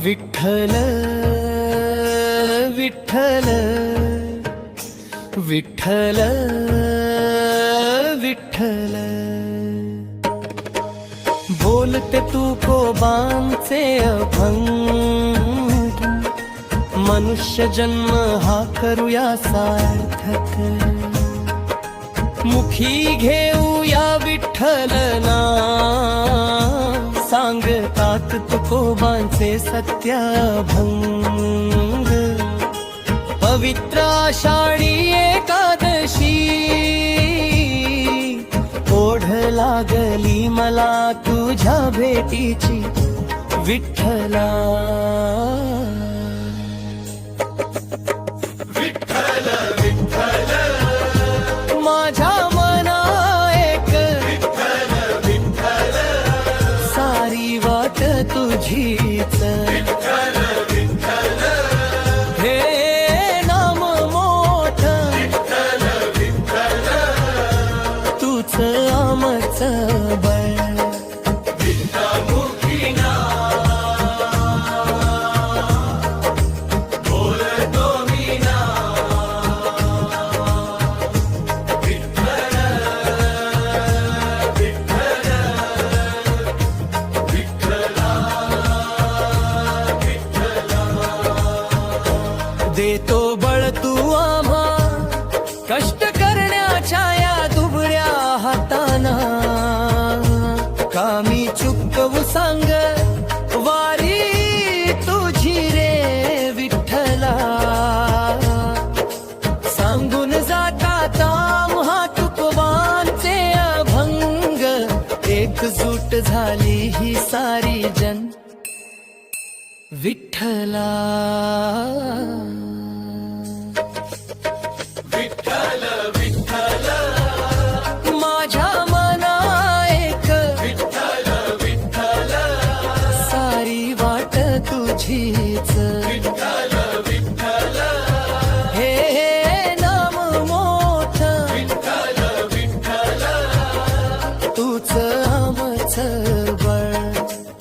विठ्ठल विठ्ठल विठ्ठल विठ्ठल, बोलते तुकोबांचे अभंग, मनुष्य जन्म हा करूया सार्थक, मुखी घेऊया विठ्ठल नाम, सांगतात तुकोबांचे सत्याभंग. पवित्र आषाढी एकादशी, ओढ लागली मला तुझ्या भेटीची विठ्ठला. विठ्ठल विठ्ठल माझ्या मना एक विठ्ठल विठ्ठल, सारी वाट तुझीच. विठ्ठल विठ्ठल हे नाम मोठ विठ्ठल विठ्ठल, तूच आमच बळ. विठ्ठलमुखी नाम, बोलतो मी नाम. विठ्ठल विठ्ठल विठ्ठला विठ्ठला, देतो बळ तू आम्हा कष्ट करण्याच्या या दुबळ्या हाताना. कामी चुकवू सांग वारी तुझी रे विठ्ठला. सांगून जातात आम्हा तुकोबांचे अभंग, एकजूट झाली ही सारी जन विठ्ठला. विठ्ठल विठ्ठल माझ्या मना एक विठ्ठल विठ्ठल, सारी वाट तुझीच.